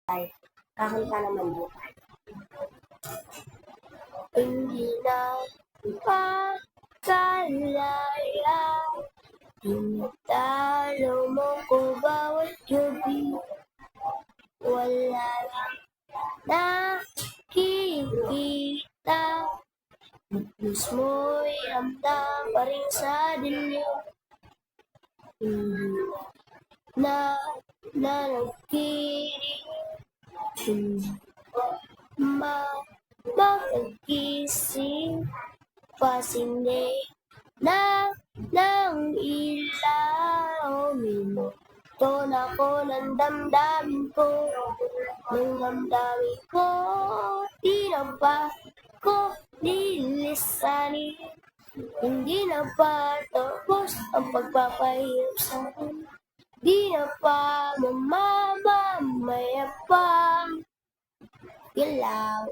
Ay, kakanta naman po. Hindi na pagkalala, tinatalo mo ko bawat gabi. Wala lang nakikita, mismo'y ramdam pa rin sa dilim. Hindi na nagkikinig, hindi makagising, pasinig na ng ilaw. Minuto na ko ng damdamin ko, ng damdamin ko, di na pa ko lilisanin. Hindi na pa tapos ang pagpapahirap sa akin, di na pa mamamaya pa. Yun lang.